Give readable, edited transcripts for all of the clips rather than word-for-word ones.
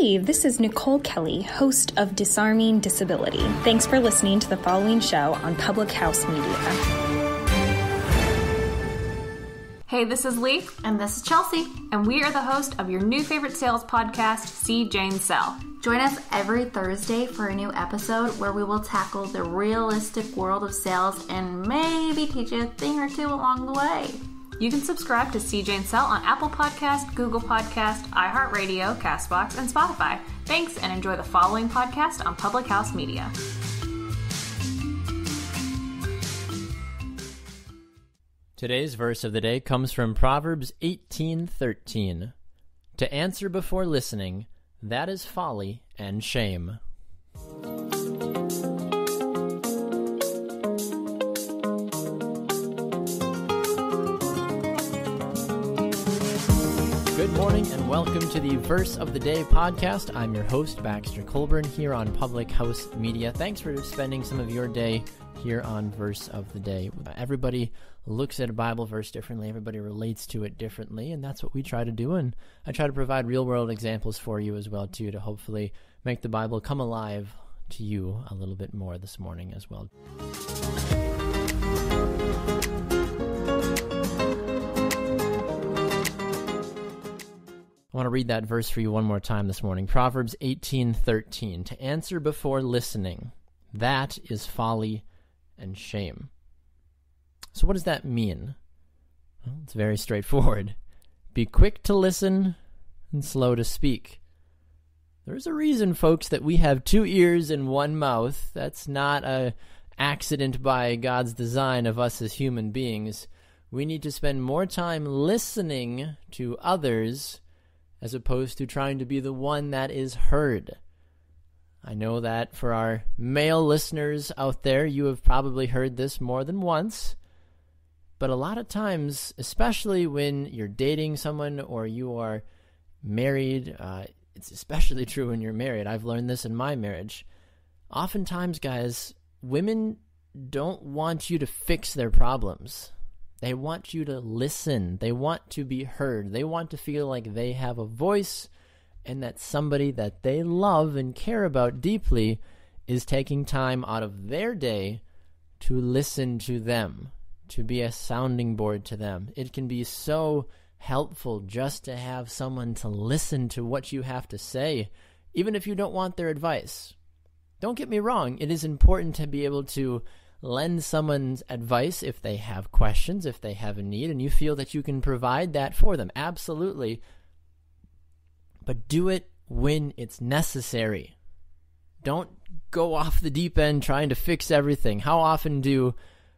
Hey, this is Nicole Kelly, host of Disarming Disability. Thanks for listening to the following show on Public House Media. Hey, this is Lee. And this is Chelsea. And we are the host of your new favorite sales podcast, See Jane Sell. Join us every Thursday for a new episode where we will tackle the realistic world of sales and maybe teach you a thing or two along the way. You can subscribe to See Jane Sell on Apple Podcast, Google Podcast, iHeartRadio, CastBox, and Spotify. Thanks, and enjoy the following podcast on Public House Media. Today's verse of the day comes from Proverbs 18:13. To answer before listening, that is folly and shame. Good morning and welcome to the Verse of the Day podcast. I'm your host, Baxter Colburn, here on Public House Media. Thanks for spending some of your day here on Verse of the Day. Everybody looks at a Bible verse differently. Everybody relates to it differently, and that's what we try to do. And I try to provide real-world examples for you as well, too, to hopefully make the Bible come alive to you a little bit more this morning as well. I want to read that verse for you one more time this morning. Proverbs 18:13. To answer before listening, that is folly and shame. So what does that mean? Well, it's very straightforward. Be quick to listen and slow to speak. There's a reason, folks, that we have two ears and one mouth. That's not an accident by God's design of us as human beings. We need to spend more time listening to others as opposed to trying to be the one that is heard. I know that for our male listeners out there, you have probably heard this more than once, but a lot of times, especially when you're dating someone or you are married, it's especially true when you're married. I've learned this in my marriage. Oftentimes, guys, women don't want you to fix their problems. They want you to listen. They want to be heard. They want to feel like they have a voice and that somebody that they love and care about deeply is taking time out of their day to listen to them, to be a sounding board to them. It can be so helpful just to have someone to listen to what you have to say, even if you don't want their advice. Don't get me wrong, it is important to be able to lend someone's advice if they have questions, if they have a need, and you feel that you can provide that for them. Absolutely. But do it when it's necessary. Don't go off the deep end trying to fix everything. How often do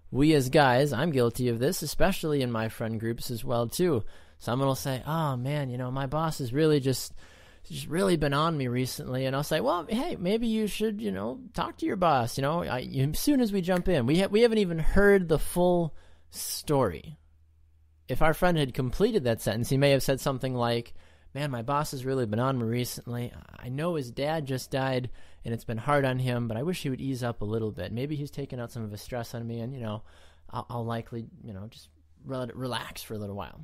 we as guys, I'm guilty of this, especially in my friend groups as well too. Someone will say, oh man, my boss has really just been on me recently. And I'll say, well, hey, maybe you should, talk to your boss. As soon as we jump in, we haven't even heard the full story. If our friend had completed that sentence, he may have said something like, man, my boss has really been on me recently. I know his dad just died and it's been hard on him, but I wish he would ease up a little bit. Maybe he's taking out some of his stress on me and, I'll likely, just relax for a little while.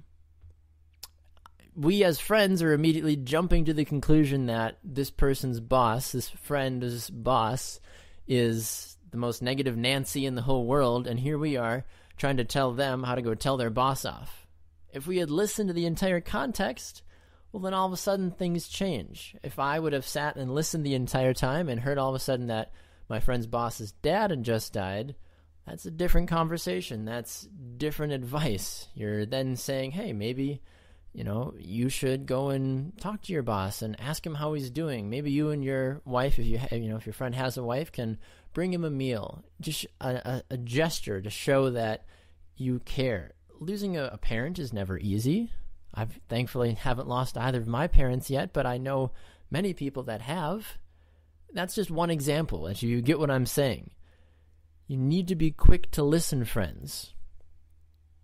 We as friends are immediately jumping to the conclusion that this person's boss, this friend's boss, is the most negative Nancy in the whole world, and here we are trying to tell them how to go tell their boss off. If we had listened to the entire context, well, then all of a sudden things change. If I would have sat and listened the entire time and heard all of a sudden that my friend's boss's dad had just died, that's a different conversation. That's different advice. You're then saying, hey, maybe you should go and talk to your boss and ask him how he's doing. Maybe you and your wife, if your friend has a wife, can bring him a meal. Just a gesture to show that you care. Losing a parent is never easy. I thankfully haven't lost either of my parents yet, but I know many people that have. That's just one example. As you get what I'm saying. You need to be quick to listen, friends.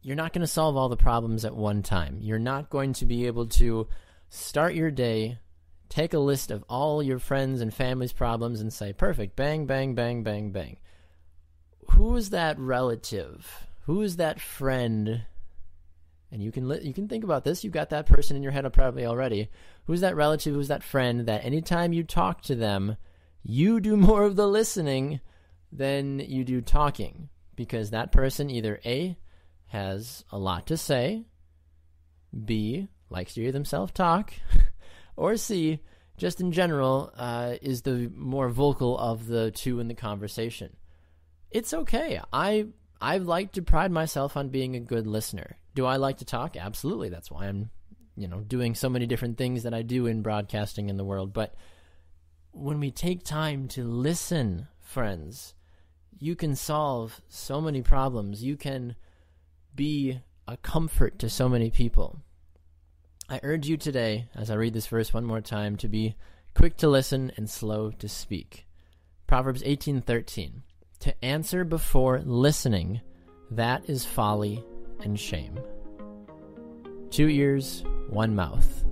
You're not going to solve all the problems at one time. You're not going to be able to start your day, take a list of all your friends and family's problems and say, perfect, bang, bang, bang, bang, bang. Who is that relative? Who is that friend? And you can think about this. You've got that person in your head probably already. Who's that relative, who's that friend that anytime you talk to them, you do more of the listening than you do talking? Because that person either A, has a lot to say, B, likes to hear themselves talk, or C, just in general, is the more vocal of the two in the conversation. It's okay. I like to pride myself on being a good listener. Do I like to talk? Absolutely. That's why I'm, doing so many different things that I do in broadcasting in the world. But when we take time to listen, friends, you can solve so many problems. You can be a comfort to so many people. I urge you today, as I read this verse one more time, to be quick to listen and slow to speak. Proverbs 18:13. To answer before listening, that is folly and shame. 2 ears, 1 mouth.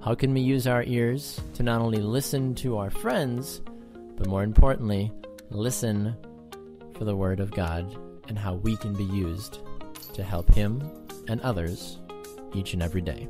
How can we use our ears to not only listen to our friends, but more importantly, listen for the Word of God and how we can be used to help Him and others each and every day?